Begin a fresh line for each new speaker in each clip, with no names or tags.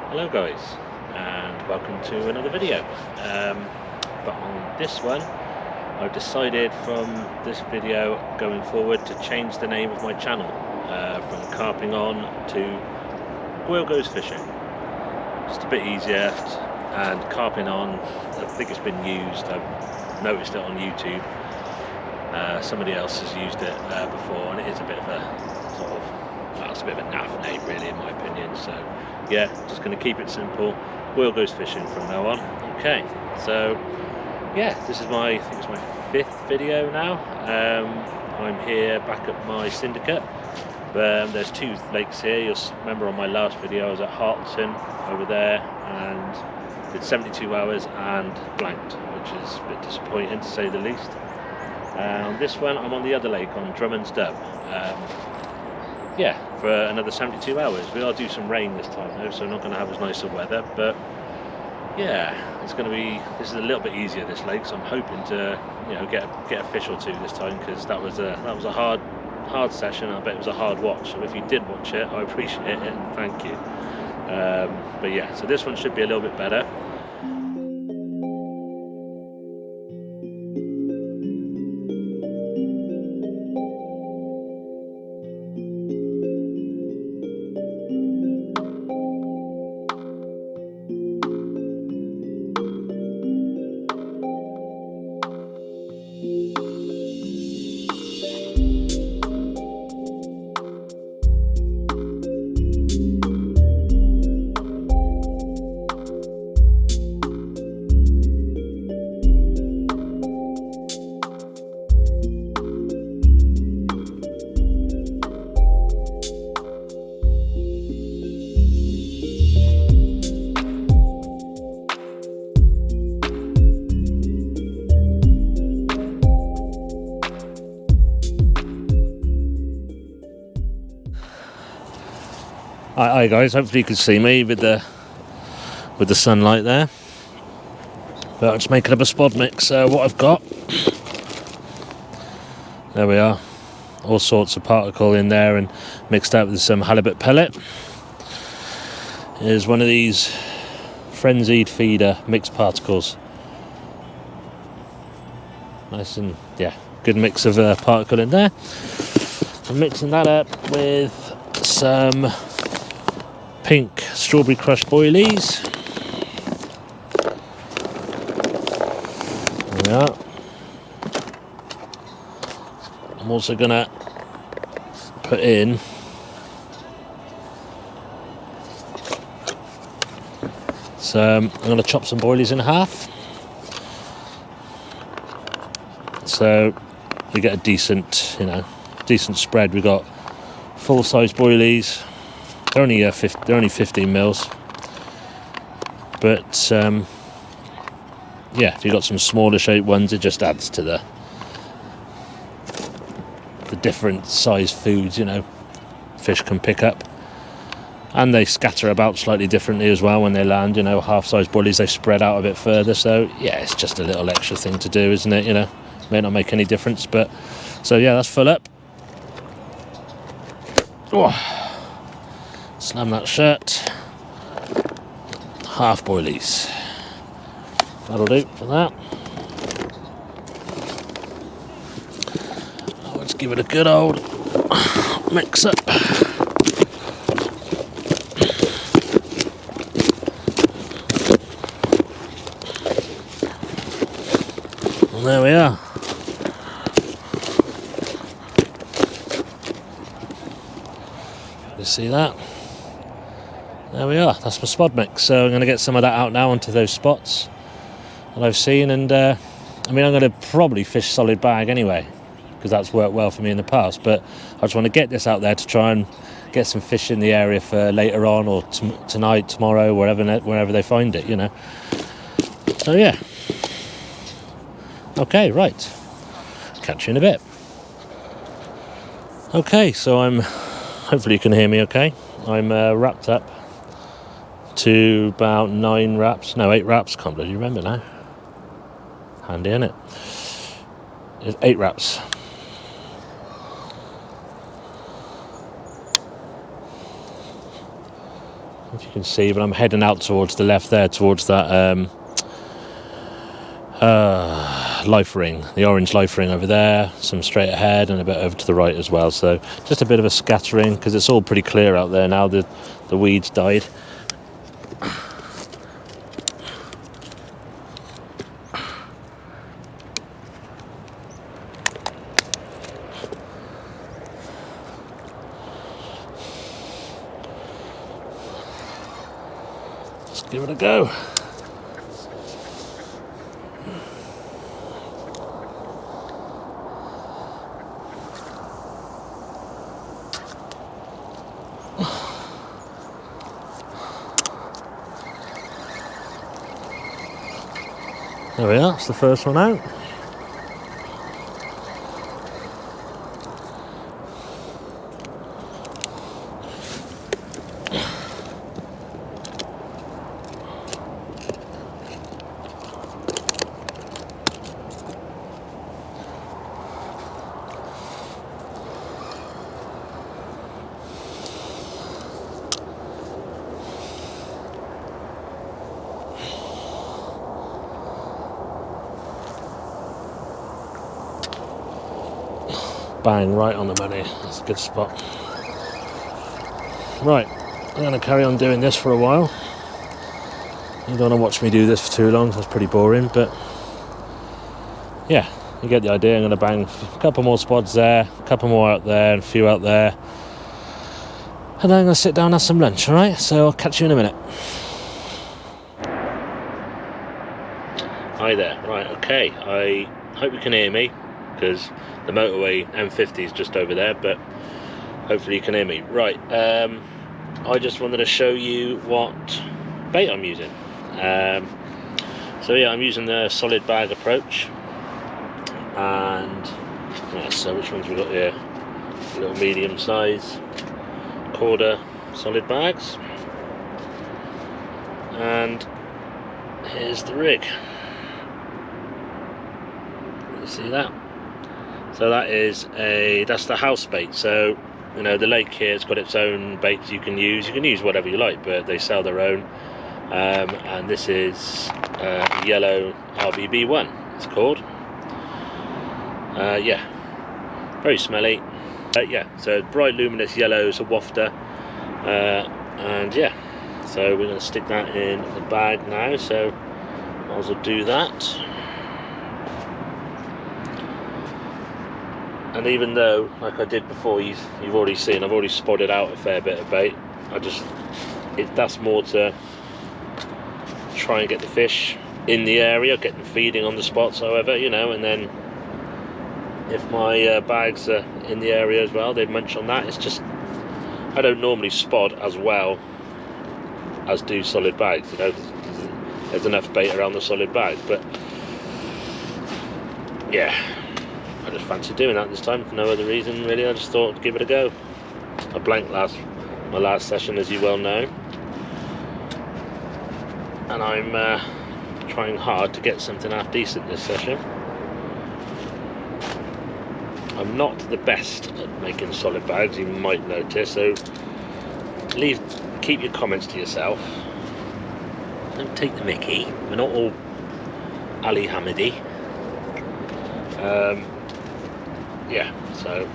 Hello guys, and welcome to another video. But on this one, I've decided from this video going forward to change the name of my channel from Carping On to Will Goes Fishing. Just a bit easier, and Carping On, I think it's been used. I've noticed it on YouTube. Somebody else has used it before, and it is a bit of a sort of, well, it's a bit of a naff name really, in my opinion. So yeah, just going to keep it simple. Will Goes Fishing from now on. Okay, so yeah, this is I think it's my 5th video now. I'm here back at my Syndicate. There's 2 lakes here. You'll remember on my last video I was at Hartleton over there and did 72 hours and blanked, which is a bit disappointing to say the least. On this one I'm on the other lake on Drummond's Dub. Yeah, for another 72 hours. We'll do some rain this time though, so not going to have as nice of weather, but yeah, it's going to be, this is a little bit easier, this lake, so I'm hoping to, you know, get a fish or 2 this time, because that was a hard session. I bet it was a hard watch, so if you did watch it, I appreciate it and thank you. But yeah, so this one should be a little bit better. Hi guys, hopefully you can see me with the sunlight there. But I'm just making up a spod mix. What I've got, there we are, all sorts of particle in there and mixed out with some halibut pellet. Is one of these frenzied feeder mixed particles. Nice and yeah, good mix of particle in there. I'm mixing that up with some pink strawberry crush boilies. There we are. I'm also gonna put in I'm gonna chop some boilies in half, so we get a decent spread. We've got full-size boilies. They're only 15 mils, but yeah, if you've got some smaller shaped ones, it just adds to the different size foods, you know, fish can pick up. And they scatter about slightly differently as well when they land, you know. Half-size boilies, they spread out a bit further, so yeah, it's just a little extra thing to do, isn't it? You know, may not make any difference, but so yeah, that's full up. Oh. Slam that shut. Half boilies. That'll do for that. Let's give it a good old mix up. And there we are. You see that? There we are, that's my spod mix. So I'm going to get some of that out now onto those spots that I've seen, and I mean, I'm going to probably fish solid bag anyway, because that's worked well for me in the past, but I just want to get this out there to try and get some fish in the area for later on, or tonight, tomorrow, wherever they find it, you know. So yeah. Okay, right. Catch you in a bit. Okay, so hopefully you can hear me okay. I'm wrapped up to about 8 wraps, can't bloody remember now. Handy, innit? It's 8 wraps. if you can see, but I'm heading out towards the left there, towards that life ring, the orange life ring over there, some straight ahead and a bit over to the right as well. So just a bit of a scattering, because it's all pretty clear out there now. The weeds died. Let's give it a go. There we are, that's the first one out. Bang, right on the money. That's a good spot. Right, I'm going to carry on doing this for a while. You don't want to watch me do this for too long, so it's pretty boring, but yeah, you get the idea. I'm going to bang a couple more spots there, a couple more out there, and a few out there. And then I'm going to sit down and have some lunch, alright? So I'll catch you in a minute. Hi there, right, okay. I hope you can hear me, because the motorway M50 is just over there, but hopefully you can hear me. Right, I just wanted to show you what bait I'm using. So yeah, I'm using the solid bag approach, and yeah, so which ones we got here? Little medium size quarter solid bags, and here's the rig. You see that? So that's the house bait. So you know, the lake here has got its own baits you can use. You can use whatever you like, but they sell their own. And this is yellow RBB1, it's called. Yeah, very smelly. Yeah, so bright luminous yellow is a wafter. And yeah, so we're going to stick that in the bag now. So might as well do that. And even though, like I did before, you've already seen, I've already spotted out a fair bit of bait. That's more to try and get the fish in the area, get them feeding on the spots, however, you know, and then if my bags are in the area as well, they munch on that. It's just, I don't normally spot as well as do solid bags, you know, there's enough bait around the solid bag, but yeah, I just fancy doing that this time for no other reason really. I just thought I'd give it a go. I blanked my last session, as you well know, and I'm trying hard to get something half decent this session. I'm not the best at making solid bags, you might notice, so keep your comments to yourself. Don't take the mickey, we're not all Ali Hamidi. Yeah, so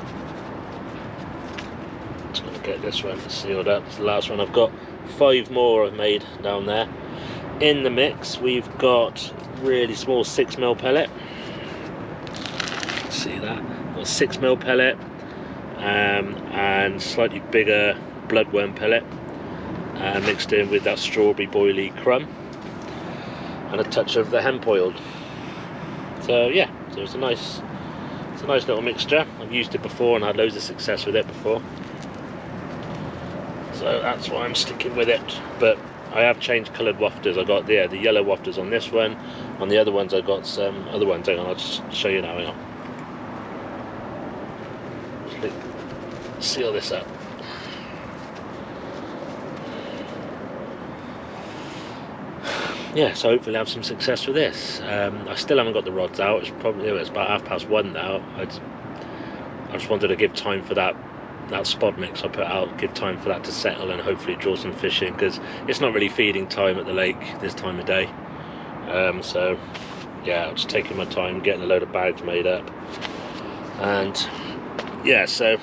just going to get this one sealed up. It's the last one I've got. 5 more I've made down there. In the mix we've got really small 6mm pellet. See that? Got 6mm pellet and slightly bigger bloodworm pellet, mixed in with that strawberry boilie crumb and a touch of the hemp oil. So yeah, so it's a nice little mixture. I've used it before and had loads of success with it before, so that's why I'm sticking with it. But I have changed coloured wafters. I got the yellow wafters on this one. On the other ones I got some other ones. Hang on, I'll just show you now. Hang on. Seal this up. Yeah, so hopefully I have some success with this. I still haven't got the rods out. It's about 1:30 now. I just wanted to give time for that that spot mix I put out, give time for that to settle and hopefully draw some fish in, because it's not really feeding time at the lake this time of day. So yeah, I'm just taking my time getting a load of bags made up, and yeah, so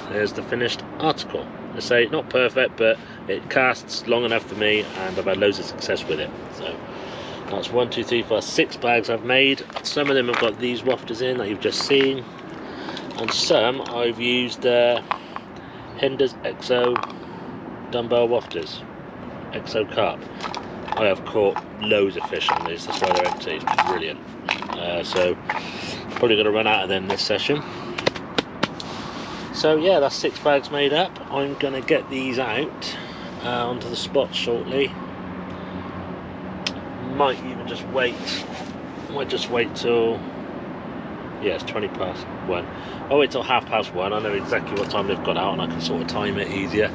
there's the finished article. I say not perfect, but it casts long enough for me and I've had loads of success with it. So that's 1, 2, 3, 4, 6 bags I've made. Some of them have got these wafters in that you've just seen, and some I've used Hinder's Exo dumbbell wafters, Exo Carp. I have caught loads of fish on these, that's why they're empty. It's brilliant. So probably going to run out of them this session. So yeah, that's 6 bags made up. I'm going to get these out onto the spot shortly. Might even just wait. Might just wait till, yeah, it's 20 past 1. I'll wait till 1:30. I know exactly what time they've got out and I can sort of time it easier.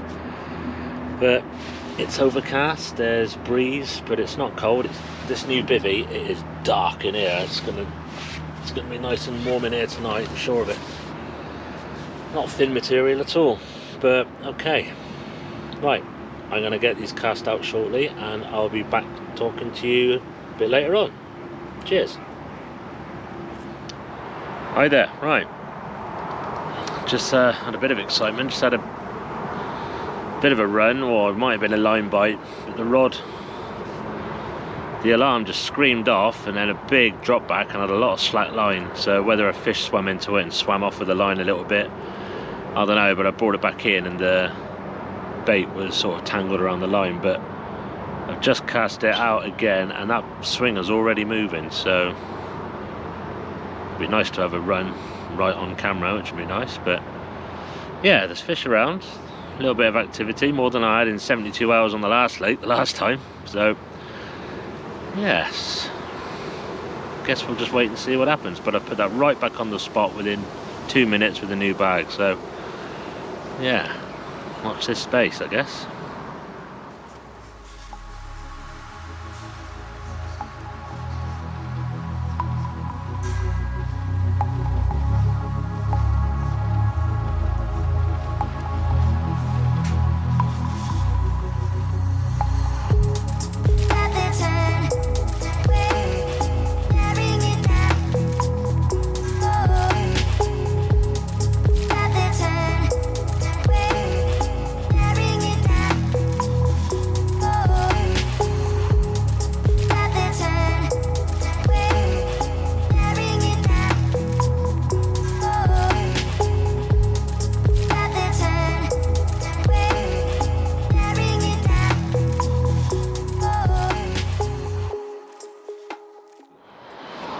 But it's overcast, there's breeze, but it's not cold. It's this new bivvie, it is dark in here. It's gonna be nice and warm in here tonight, I'm sure of it. Not thin material at all, but okay. Right, I'm gonna get these cast out shortly and I'll be back talking to you a bit later on. Cheers. Hi there. Right, just had a bit of excitement, just had a bit of a run, or it might have been a line bite, but the alarm just screamed off and then a big drop back and had a lot of slack line. So whether a fish swam into it and swam off with the line a little bit, I don't know, but I brought it back in and the bait was sort of tangled around the line. But I've just cast it out again and that swinger's already moving, so it'd be nice to have a run right on camera, which would be nice. But yeah, there's fish around, a little bit of activity, more than I had in 72 hours on the last lake, the last time. So yes, guess we'll just wait and see what happens. But I put that right back on the spot within 2 minutes with a new bag, so yeah, watch this space, I guess.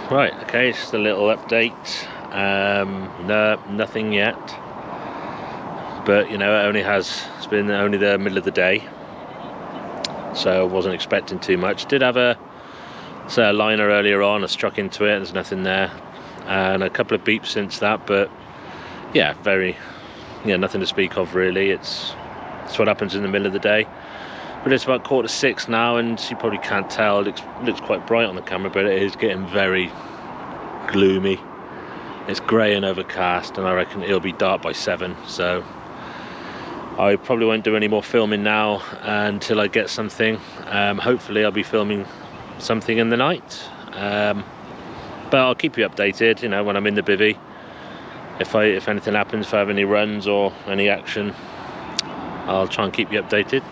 Right, okay, just a little update. No, nothing yet, but you know, it's been only the middle of the day, so I wasn't expecting too much. Did have a liner earlier on, I struck into it, there's nothing there, and a couple of beeps since that, but yeah, nothing to speak of really. It's what happens in the middle of the day. But it's about 6:15 now, and you probably can't tell, it looks quite bright on the camera, but it is getting very gloomy. It's grey and overcast, and I reckon it'll be dark by 7, so I probably won't do any more filming now until I get something. Hopefully I'll be filming something in the night, but I'll keep you updated, you know, when I'm in the bivvy. If anything happens, if I have any runs or any action, I'll try and keep you updated.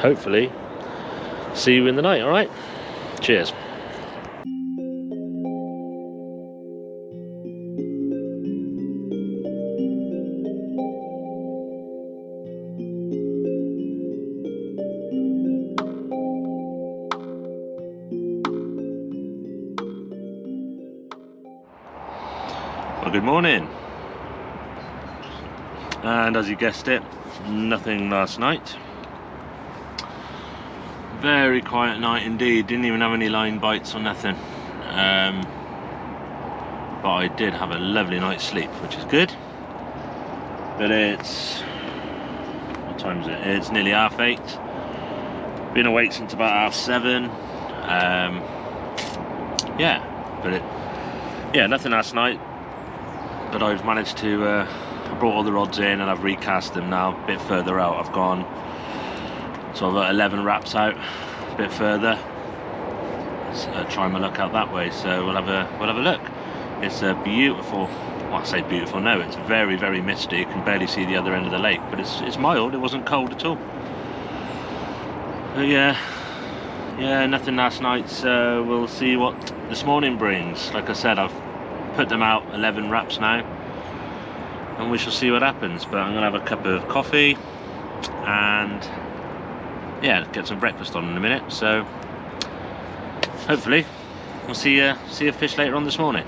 Hopefully see you in the night. All right, cheers. Well, good morning, and as you guessed it, nothing last night. Very quiet night indeed, didn't even have any line bites or nothing, but I did have a lovely night's sleep, which is good. But it's, what time is it? It's nearly 8:30. Been awake since about 7:30. Yeah, but nothing last night. but I've managed to I brought all the rods in and I've recast them now a bit further out. I've gone, so I've got 11 wraps out a bit further. Let's try my luck out that way. So we'll have a look. It's a beautiful, well, I say beautiful, no, it's very, very misty. You can barely see the other end of the lake, but it's mild. It wasn't cold at all. But yeah, nothing last night, so we'll see what this morning brings. Like I said, I've put them out 11 wraps now, and we shall see what happens. But I'm gonna have a cup of coffee and yeah, get some breakfast on in a minute. So hopefully we'll see a fish later on this morning.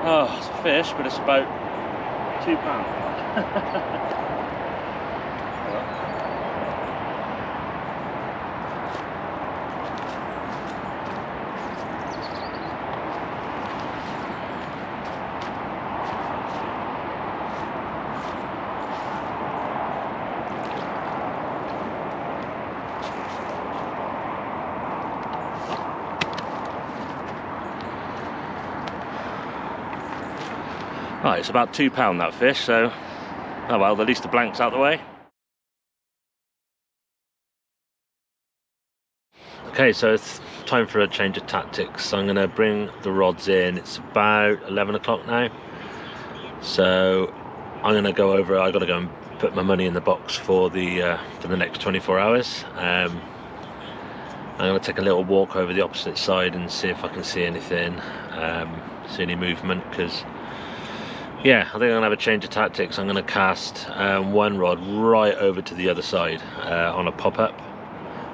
Oh, it's a fish, but it's about £2. Right, it's about £2 that fish, so oh well, at least the blank's out the way. Okay, so it's time for a change of tactics. I'm going to bring the rods in. It's about 11 o'clock now, so I'm going to go over. I've got to go and put my money in the box for the next 24 hours. I'm going to take a little walk over the opposite side and see if I can see anything, see any movement, because yeah, I think I'm going to have a change of tactics. I'm going to cast one rod right over to the other side on a pop-up.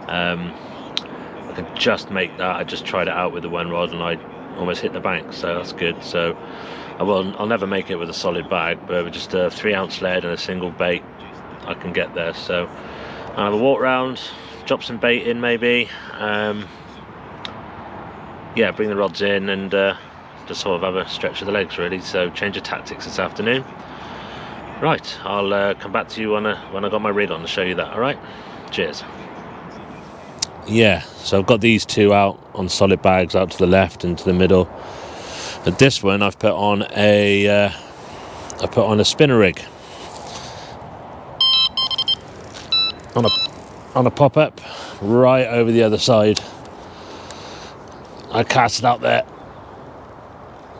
I can just make that. I just tried it out with the one rod and I almost hit the bank, so that's good. So I'll never make it with a solid bag, but with just a 3-ounce lead and a single bait, I can get there. So I'll have a walk round, drop some bait in maybe. Yeah, bring the rods in and just sort of have a stretch of the legs really. So change of tactics this afternoon. Right, I'll come back to you when I got my rig on to show you that. All right, cheers. Yeah, so I've got these two out on solid bags out to the left and to the middle. But this one I've put on a spinner rig on a pop-up right over the other side. I cast it out there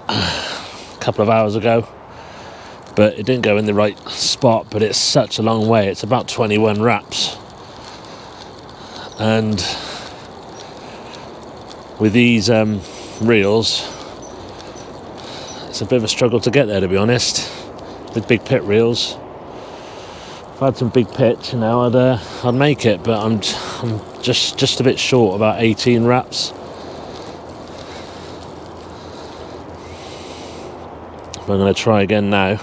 a couple of hours ago, but it didn't go in the right spot. But it's such a long way. It's about 21 wraps, and with these reels, it's a bit of a struggle to get there, to be honest. With big pit reels, if I had some big pitch, you know, I'd make it, but I'm just a bit short, about 18 wraps. I'm going to try again now.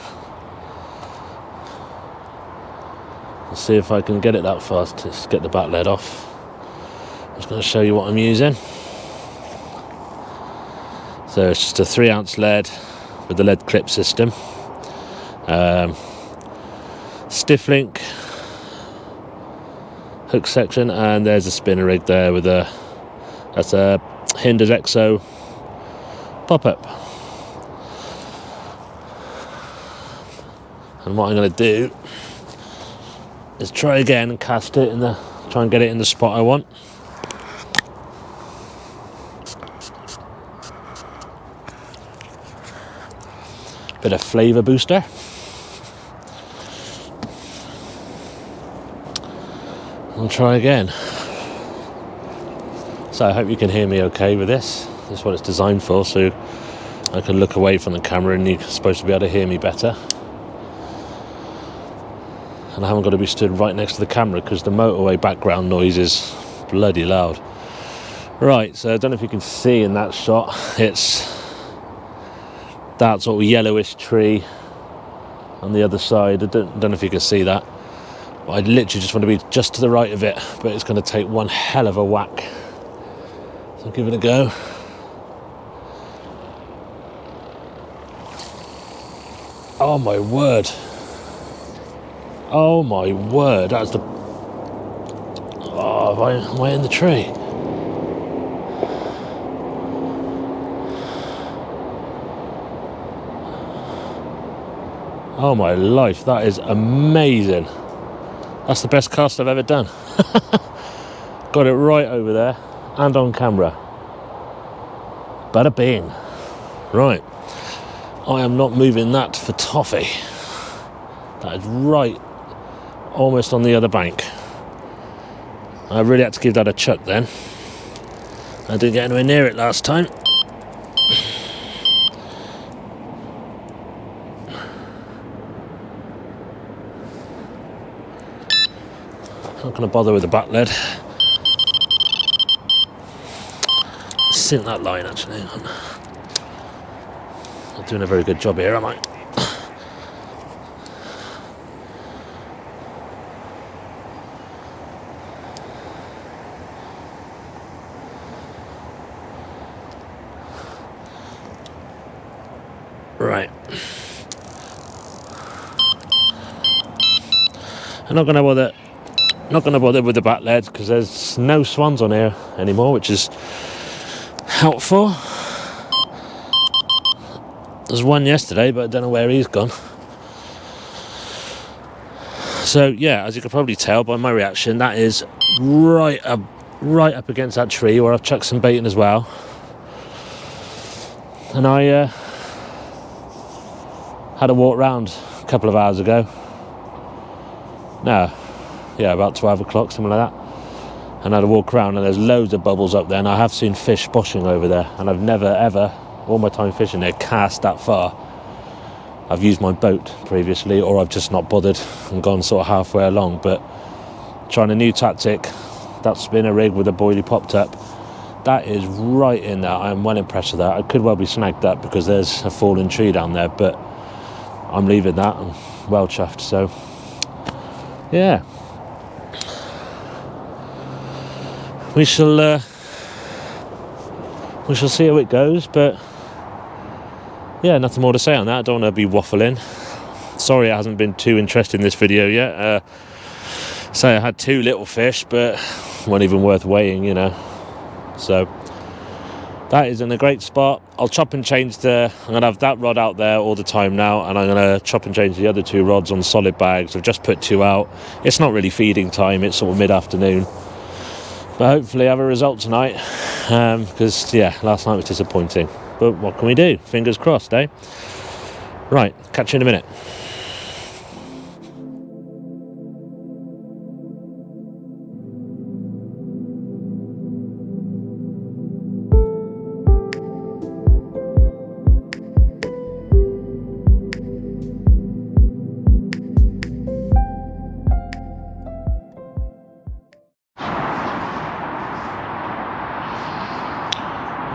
Let's see if I can get it that fast. Just get the back lead off. I'm just going to show you what I'm using. So it's just a 3-ounce lead with the lead clip system. stiff link hook section, and there's a spinner rig there with that's a Hinder's Exo pop-up. And what I'm going to do is try again and cast it try and get it in the spot I want. Bit of flavour booster. I'll try again. So I hope you can hear me okay with this. This is what it's designed for, so I can look away from the camera and you're supposed to be able to hear me better. And I haven't got to be stood right next to the camera because the motorway background noise is bloody loud. Right, so I don't know if you can see in that shot, it's that sort of yellowish tree on the other side. I don't know if you can see that. I literally just want to be just to the right of it, but it's going to take one hell of a whack. So I'll give it a go. Oh my word. Oh my word, that's the... Oh, am I in the tree? Oh my life, that is amazing. That's the best cast I've ever done. Got it right over there and on camera. Bada bing. Right. I am not moving that for toffee. That is right almost on the other bank. I really had to give that a chuck then. I didn't get anywhere near it last time. Not going to bother with the back lead. Sink that line actually. Hang on. Not doing a very good job here, am I? Right. I'm not going to bother. Not going to bother with the back lead because there's no swans on here anymore, which is helpful. There's one yesterday, but I don't know where he's gone. So yeah, as you can probably tell by my reaction, that is right up against that tree where I've chucked some bait in as well. And I had a walk round a couple of hours ago. No. Yeah, about 12 o'clock, something like that. And I had a walk around and there's loads of bubbles up there, and I have seen fish boshing over there, and I've never ever, all my time fishing there, cast that far. I've used my boat previously, or I've just not bothered and gone sort of halfway along, but trying a new tactic, that spinner rig with a boilie popped up, that is right in there. I'm well impressed with that. I could well be snagged up because there's a fallen tree down there, but I'm leaving that. I'm well chuffed, so yeah. We shall see how it goes, but yeah, nothing more to say on that. I don't want to be waffling. Sorry it hasn't been too interesting this video yet. Say I had 2 little fish, but weren't even worth weighing, you know. So that is in a great spot. I'll chop and change I'm going to have that rod out there all the time now, and I'm going to chop and change the other 2 rods on solid bags. I've just put 2 out. It's not really feeding time, it's sort of mid-afternoon. But hopefully have a result tonight, because yeah, last night was disappointing. But what can we do? Fingers crossed, eh? Right, catch you in a minute.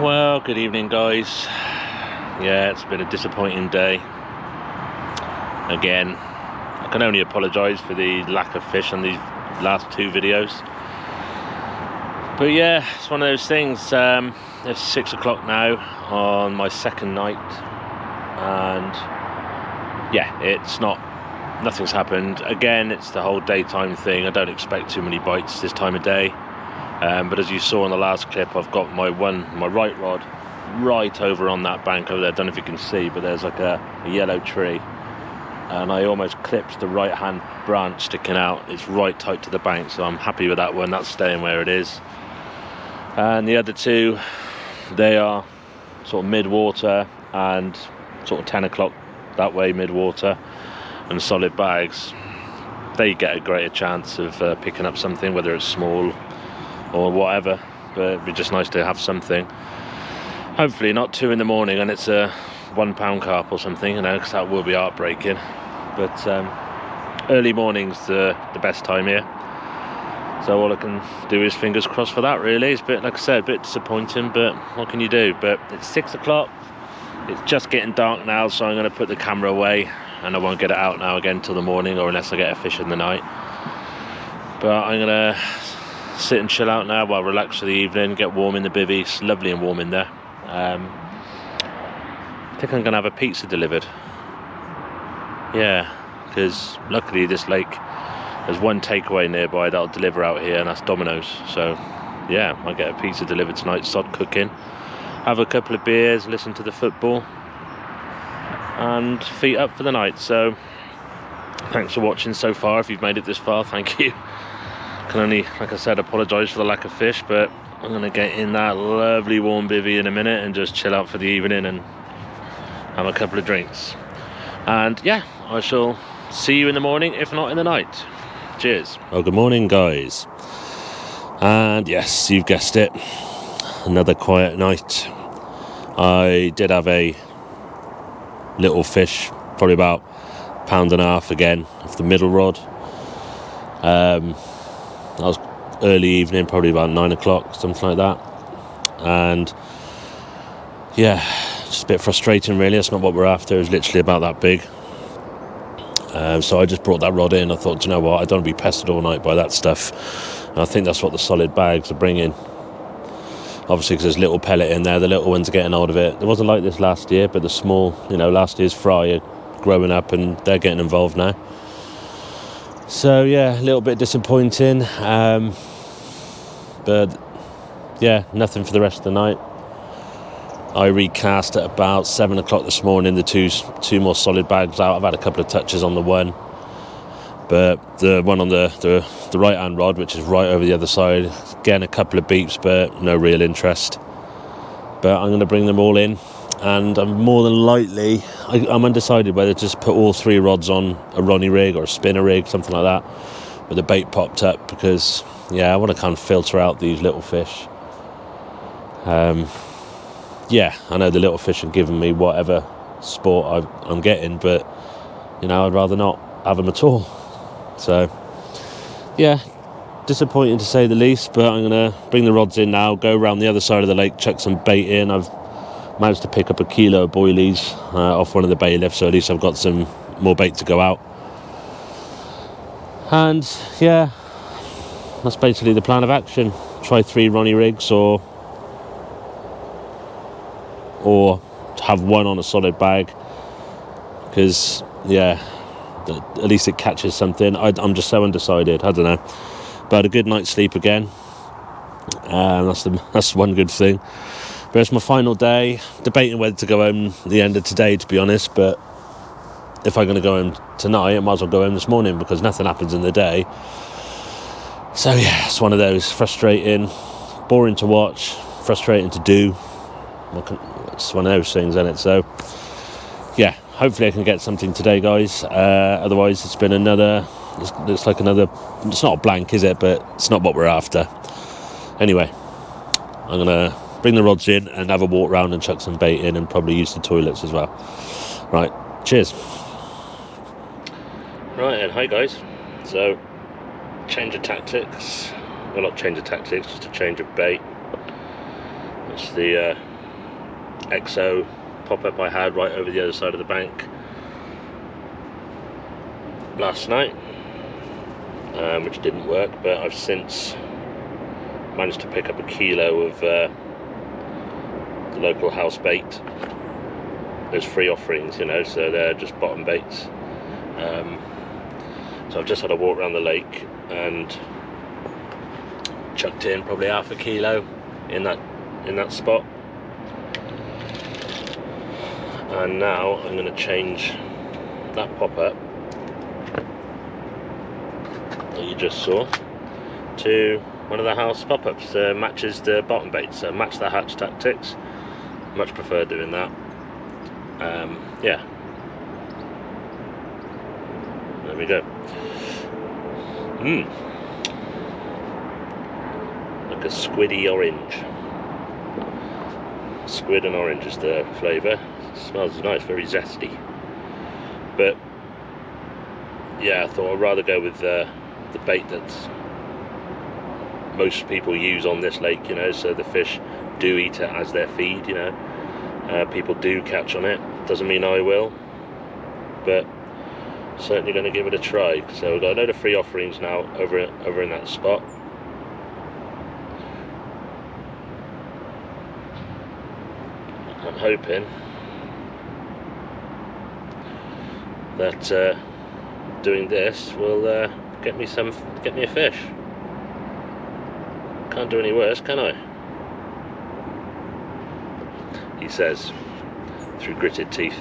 Well, good evening, guys. Yeah, it's been a disappointing day. Again, I can only apologise for the lack of fish on these last 2 videos. But yeah, it's one of those things. It's 6 o'clock now on my second night, and yeah, it's not nothing's happened. Again, it's the whole daytime thing. I don't expect too many bites this time of day. But as you saw in the last clip, I've got my right rod right over on that bank over there. I don't know if you can see, but there's like a yellow tree. And I almost clipped the right hand branch sticking out. It's right tight to the bank, so I'm happy with that one. That's staying where it is. And the other two, they are sort of mid-water and sort of 10 o'clock that way, mid-water, and solid bags. They get a greater chance of picking up something, whether it's small or whatever, but it'd be just nice to have something. Hopefully not 2 in the morning and it's a £1 carp or something, you know, because that will be heartbreaking. But early morning's the best time here, so all I can do is fingers crossed for that, really. It's a bit, like I said, a bit disappointing, but what can you do? But it's 6 o'clock, it's just getting dark now, so I'm going to put the camera away and I won't get it out now again till the morning, or unless I get a fish in the night. But I'm going to sit and chill out now while I relax for the evening, get warm in the bivvie. It's lovely and warm in there. I think I'm going to have a pizza delivered. Yeah, because luckily this lake, there's one takeaway nearby that'll deliver out here, and that's Domino's. So yeah, I'll get a pizza delivered tonight, sod cooking, have a couple of beers, listen to the football, and feet up for the night. So thanks for watching so far. If you've made it this far, thank you. Can only, like I said, apologise for the lack of fish, but I'm going to get in that lovely warm bivvy in a minute and just chill out for the evening and have a couple of drinks. And yeah, I shall see you in the morning, if not in the night. Cheers. Well, good morning, guys. And yes, you've guessed it, another quiet night. I did have a little fish, probably about £1.5 again, off the middle rod. That was early evening, probably about 9 o'clock, something like that. And yeah, just a bit frustrating, really. That's not what we're after. It was literally about that big. So I just brought that rod in. I thought, you know what, I don't want to be pestered all night by that stuff. And I think that's what the solid bags are bringing. Obviously, because there's little pellet in there, the little ones are getting hold of it. It wasn't like this last year, but the small, you know, last year's fry are growing up and they're getting involved now. So yeah, a little bit disappointing. But yeah, nothing for the rest of the night. I recast at about 7 o'clock this morning, the two more solid bags out. I've had a couple of touches on the one, but the one on the right hand rod, which is right over the other side, getting a couple of beeps, but no real interest. But I'm going to bring them all in, and I'm more than likely, I'm undecided whether to just put all 3 rods on a Ronnie rig or a spinner rig, something like that, but the bait popped up because yeah, I want to kind of filter out these little fish. Yeah, I know the little fish are giving me whatever sport I'm getting, but you know, I'd rather not have them at all. So yeah, disappointing to say the least, but I'm going to bring the rods in now, go around the other side of the lake, chuck some bait in. I've managed to pick up a kilo of boilies off one of the bailiffs, so at least I've got some more bait to go out. And yeah, that's basically the plan of action. Try 3 Ronnie rigs, or have one on a solid bag, because yeah, at least it catches something. I'm just so undecided, I don't know, but a good night's sleep again, that's one good thing. But it's my final day, debating whether to go home at the end of today, to be honest. But if I'm going to go home tonight, I might as well go home this morning, because nothing happens in the day. So yeah, it's one of those, frustrating, boring to watch, frustrating to do. It's one of those things, isn't it? So yeah, hopefully I can get something today, guys. Otherwise it's been another, looks like another, it's not a blank, is it? But it's not what we're after. Anyway, I'm gonna bring the rods in and have a walk round and chuck some bait in, and probably use the toilets as well. Right, cheers. Right, and hi guys. So change of tactics, well, not change of tactics, just a change of bait. It's the XO pop-up I had right over the other side of the bank last night, which didn't work, but I've since managed to pick up a kilo of the local house bait. There's free offerings, you know, so they're just bottom baits. So I've just had a walk around the lake and chucked in probably half a kilo in that spot. And now I'm going to change that pop-up that you just saw to one of the house pop-ups. Matches the bottom bait, so match the hatch tactics. Much prefer doing that. Yeah, there we go. Like a squiddy orange. Squid and orange is the flavour. Smells nice, very zesty. But yeah, I thought I'd rather go with the bait that most people use on this lake, you know, so the fish do eat it as their feed, you know. People do catch on it. Doesn't mean I will, but certainly going to give it a try. So we've got a load of free offerings now over in that spot. I'm hoping that doing this will get me a fish. Can't do any worse, can I? He says through gritted teeth.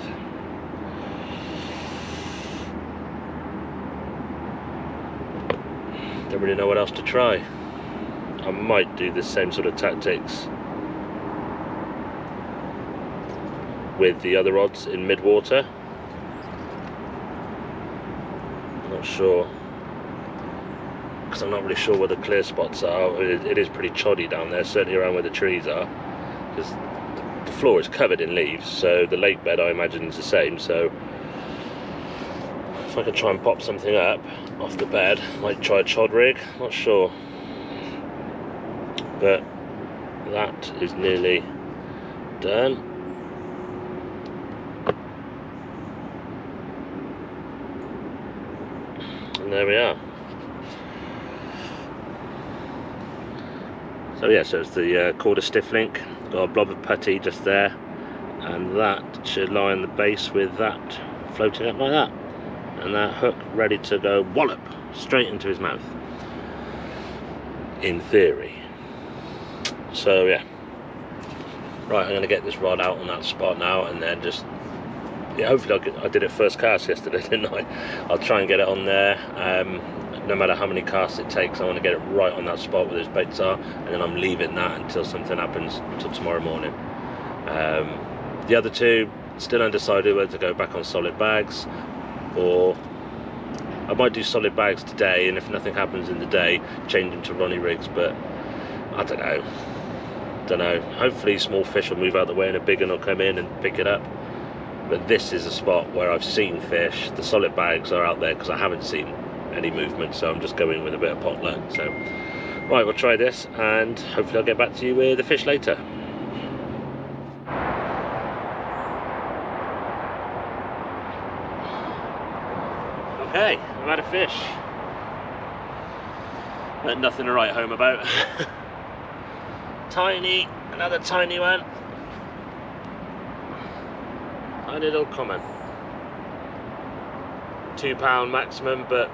Don't really know what else to try. I might do the same sort of tactics with the other rods in mid-water. I'm not sure, because I'm not really sure where the clear spots are. It is pretty choddy down there, certainly around where the trees are, because the floor is covered in leaves, so the lake bed I imagine is the same. So if I could try and pop something up off the bed, might try a chod rig, not sure. But that is nearly done. And there we are. So yeah, so it's the quarter stiff link. Got a blob of putty just there, and that should lie on the base with that floating up like that, and that hook ready to go wallop straight into his mouth, in theory. So yeah, right, I'm going to get this rod out on that spot now, and then just, yeah, hopefully I did it first cast yesterday, didn't I? I'll try and get it on there. No matter how many casts it takes, I want to get it right on that spot where those baits are, and then I'm leaving that until something happens, until tomorrow morning. The other two, still undecided whether to go back on solid bags, or I might do solid bags today, and if nothing happens in the day, change them to Ronnie rigs. But I don't know. Hopefully small fish will move out the way and a big one will come in and pick it up. But this is a spot where I've seen fish. The solid bags are out there because I haven't seen any movement, so I'm just going with a bit of pot luck. So right, we'll try this, and hopefully I'll get back to you with the fish later. Okay, I've had a fish, but nothing to write home about. Tiny, another tiny one. Tiny little common. £2 maximum, but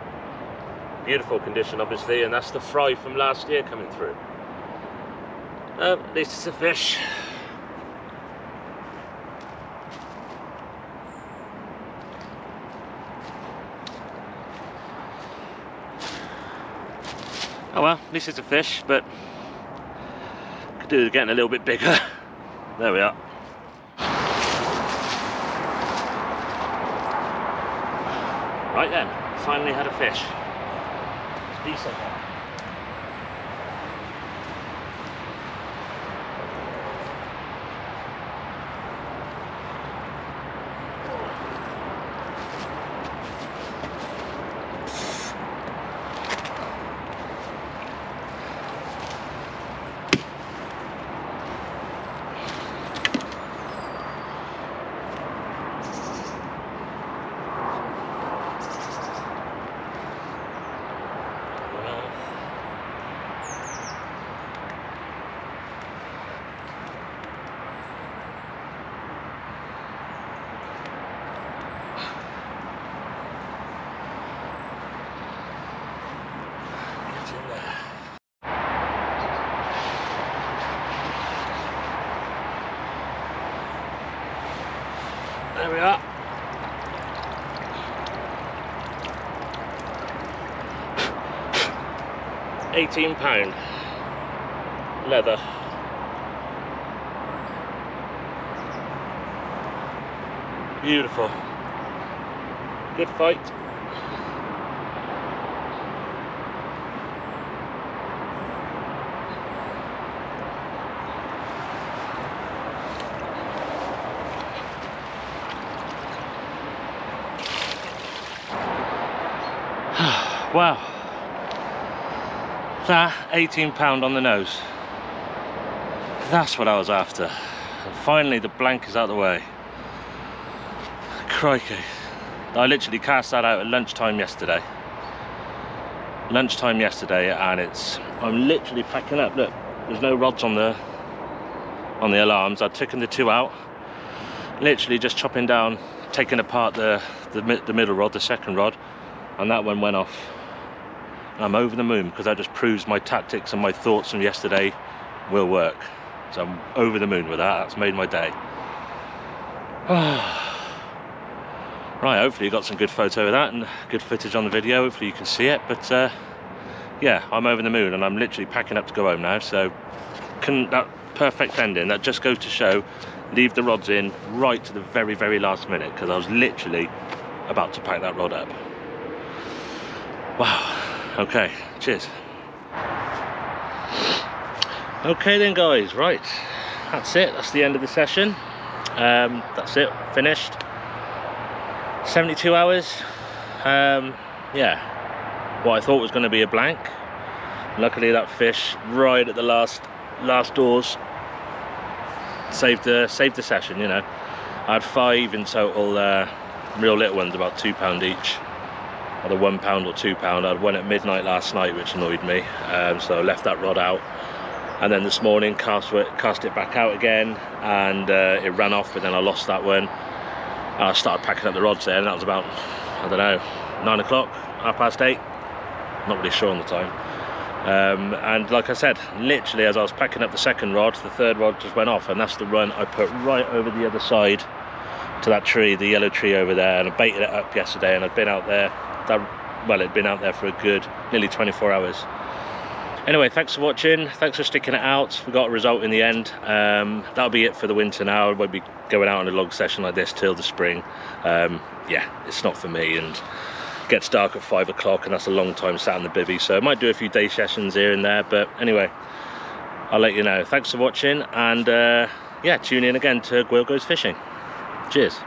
beautiful condition obviously, and that's the fry from last year coming through. At least it's a fish. Oh well, at least it's a fish, but could do with getting a little bit bigger. There we are. Right then, finally had a fish. It's decent. There we are. £18 leather. Beautiful. Good fight. Wow. That £18 on the nose. That's what I was after. And finally the blank is out of the way. Crikey. I literally cast that out at lunchtime yesterday. And I'm literally packing up. Look, there's no rods on the alarms. I've taken the 2 out. Literally just chopping down, taking apart the middle rod, the second rod, and that one went off. I'm over the moon because that just proves my tactics and my thoughts from yesterday will work. So I'm over the moon with that. That's made my day. Right, hopefully you got some good photo of that and good footage on the video. Hopefully you can see it. But yeah, I'm over the moon and I'm literally packing up to go home now. So that perfect ending, that just goes to show, leave the rods in right to the very, very last minute, because I was literally about to pack that rod up. Wow. Okay, cheers. Okay then guys, right, that's it, that's the end of the session. That's it, finished. 72 hours. Yeah, what I thought was going to be a blank, luckily that fish right at the last doors saved the session, you know. I had 5 in total, real little ones, about £2 each. Either £1 or £2. I had one at midnight last night, which annoyed me, so I left that rod out. And then this morning cast it back out again, and it ran off, but then I lost that one. And I started packing up the rods there, and that was about, I don't know, 9 o'clock, 8:30, not really sure on the time. And like I said, literally as I was packing up the second rod, the third rod just went off, and that's the run I put right over the other side to that tree, the yellow tree over there, and I baited it up yesterday, and I'd been out there, it'd been out there for a good nearly 24 hours. Anyway, thanks for watching, thanks for sticking it out. We got a result in the end. That'll be it for the winter now. I won't be going out on a log session like this till the spring. Yeah, it's not for me, and it gets dark at 5 o'clock, and that's a long time sat in the bivvy, so I might do a few day sessions here and there, but anyway, I'll let you know. Thanks for watching, and yeah, tune in again to Will Goes Fishing. Cheers.